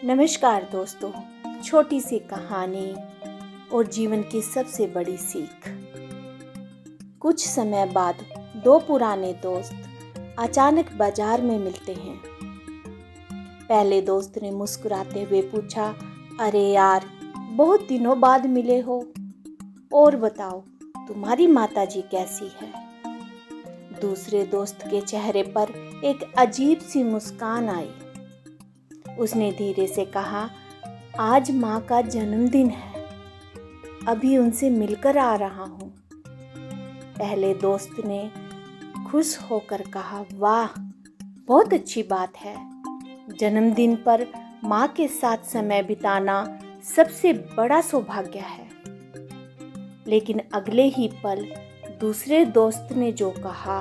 नमस्कार दोस्तों, छोटी सी कहानी और जीवन की सबसे बड़ी सीख। कुछ समय बाद दो पुराने दोस्त अचानक बाजार में मिलते हैं। पहले दोस्त ने मुस्कुराते हुए पूछा, अरे यार, बहुत दिनों बाद मिले हो, और बताओ तुम्हारी माताजी कैसी है? दूसरे दोस्त के चेहरे पर एक अजीब सी मुस्कान आई। उसने धीरे से कहा, आज माँ का जन्मदिन है, अभी उनसे मिलकर आ रहा हूँ। पहले दोस्त ने खुश होकर कहा, वाह, बहुत अच्छी बात है। जन्मदिन पर माँ के साथ समय बिताना सबसे बड़ा सौभाग्य है। लेकिन अगले ही पल दूसरे दोस्त ने जो कहा,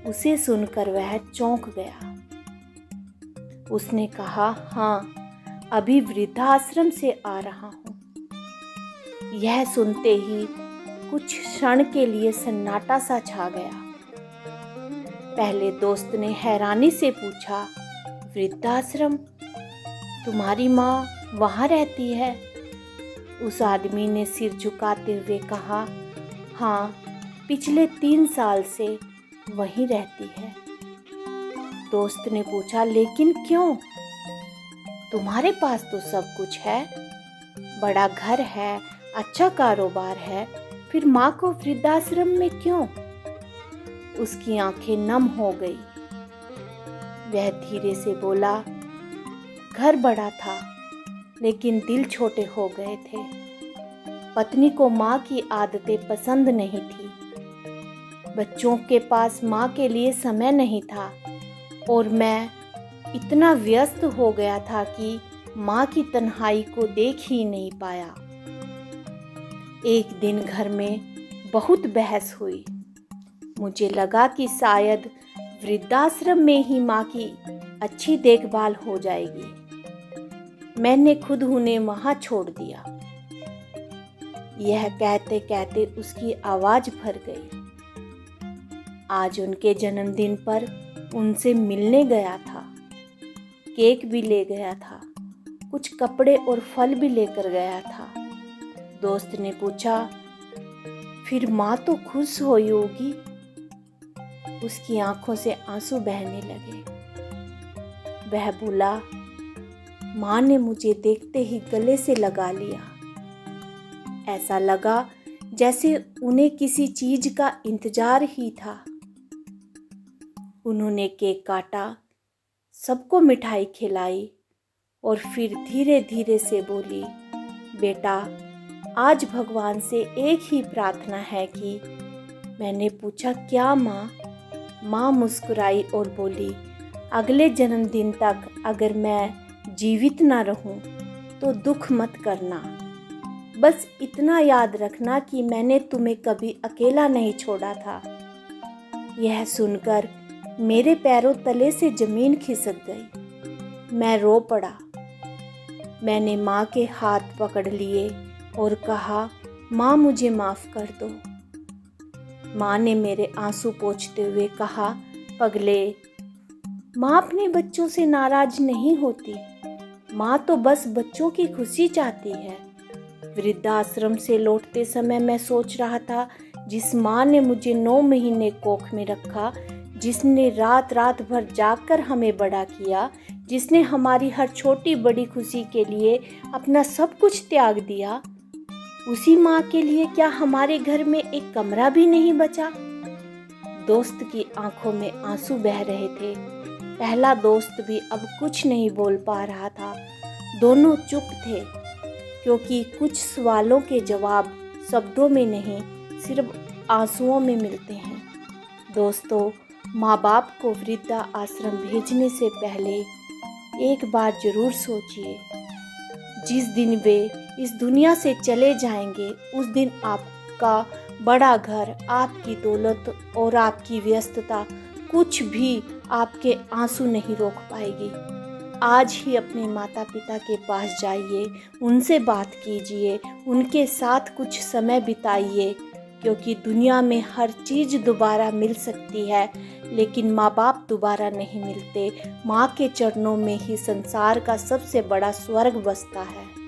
उसे सुनकर वह चौंक गया। उसने कहा, हाँ, अभी वृद्धाश्रम से आ रहा हूँ। यह सुनते ही कुछ क्षण के लिए सन्नाटा सा छा गया। पहले दोस्त ने हैरानी से पूछा, वृद्धाश्रम? तुम्हारी माँ वहाँ रहती है? उस आदमी ने सिर झुकाते हुए कहा, हाँ, पिछले 3 साल से वहीं रहती है। दोस्त ने पूछा, लेकिन क्यों? तुम्हारे पास तो सब कुछ है, बड़ा घर है, अच्छा कारोबार है, फिर माँ को वृद्धाश्रम में क्यों? उसकी आंखें नम हो गई। वह धीरे से बोला, घर बड़ा था, लेकिन दिल छोटे हो गए थे। पत्नी को माँ की आदतें पसंद नहीं थी, बच्चों के पास माँ के लिए समय नहीं था, और मैं इतना व्यस्त हो गया था कि माँ की तन्हाई को देख ही नहीं पाया। एक दिन घर में बहुत बहस हुई। मुझे लगा कि शायद वृद्धाश्रम में ही माँ की अच्छी देखभाल हो जाएगी। मैंने खुद उन्हें वहाँ छोड़ दिया। यह कहते कहते उसकी आवाज़ भर गई। आज उनके जन्मदिन पर उनसे मिलने गया था, केक भी ले गया था, कुछ कपड़े और फल भी लेकर गया था। दोस्त ने पूछा, फिर माँ तो खुश हुई होगी? उसकी आंखों से आंसू बहने लगे। वह बोला, माँ ने मुझे देखते ही गले से लगा लिया। ऐसा लगा जैसे उन्हें किसी चीज का इंतजार ही था। उन्होंने केक काटा, सबको मिठाई खिलाई और फिर धीरे धीरे से बोली, बेटा, आज भगवान से एक ही प्रार्थना है कि। मैंने पूछा, क्या माँ? माँ मुस्कुराई और बोली, अगले जन्मदिन तक अगर मैं जीवित ना रहूं तो दुख मत करना। बस इतना याद रखना कि मैंने तुम्हें कभी अकेला नहीं छोड़ा था। यह सुनकर मेरे पैरों तले से जमीन खिसक गई। मैं रो पड़ा। मैंने माँ के हाथ पकड़ लिए और कहा, माँ, मुझे माफ़ कर दो। माँ ने मेरे आंसू पोंछते हुए कहा, पगले, माँ अपने बच्चों से नाराज नहीं होती। माँ तो बस बच्चों की खुशी चाहती है। वृद्धाश्रम से लौटते समय मैं सोच रहा था, जिस माँ ने मुझे 9 महीने कोख में रखा, जिसने रात रात भर जागकर हमें बड़ा किया, जिसने हमारी हर छोटी बड़ी खुशी के लिए अपना सब कुछ त्याग दिया, उसी माँ के लिए क्या हमारे घर में एक कमरा भी नहीं बचा? दोस्त की आंखों में आंसू बह रहे थे। पहला दोस्त भी अब कुछ नहीं बोल पा रहा था। दोनों चुप थे, क्योंकि कुछ सवालों के जवाब शब्दों में नहीं, सिर्फ आंसुओं में मिलते हैं। दोस्तों, माँ बाप को वृद्धा आश्रम भेजने से पहले एक बार जरूर सोचिए, जिस दिन वे इस दुनिया से चले जाएंगे, उस दिन आपका बड़ा घर, आपकी दौलत और आपकी व्यस्तता कुछ भी आपके आंसू नहीं रोक पाएगी। आज ही अपने माता पिता के पास जाइए, उनसे बात कीजिए, उनके साथ कुछ समय बिताइए, क्योंकि दुनिया में हर चीज़ दोबारा मिल सकती है, लेकिन माँ बाप दोबारा नहीं मिलते। माँ के चरणों में ही संसार का सबसे बड़ा स्वर्ग बसता है।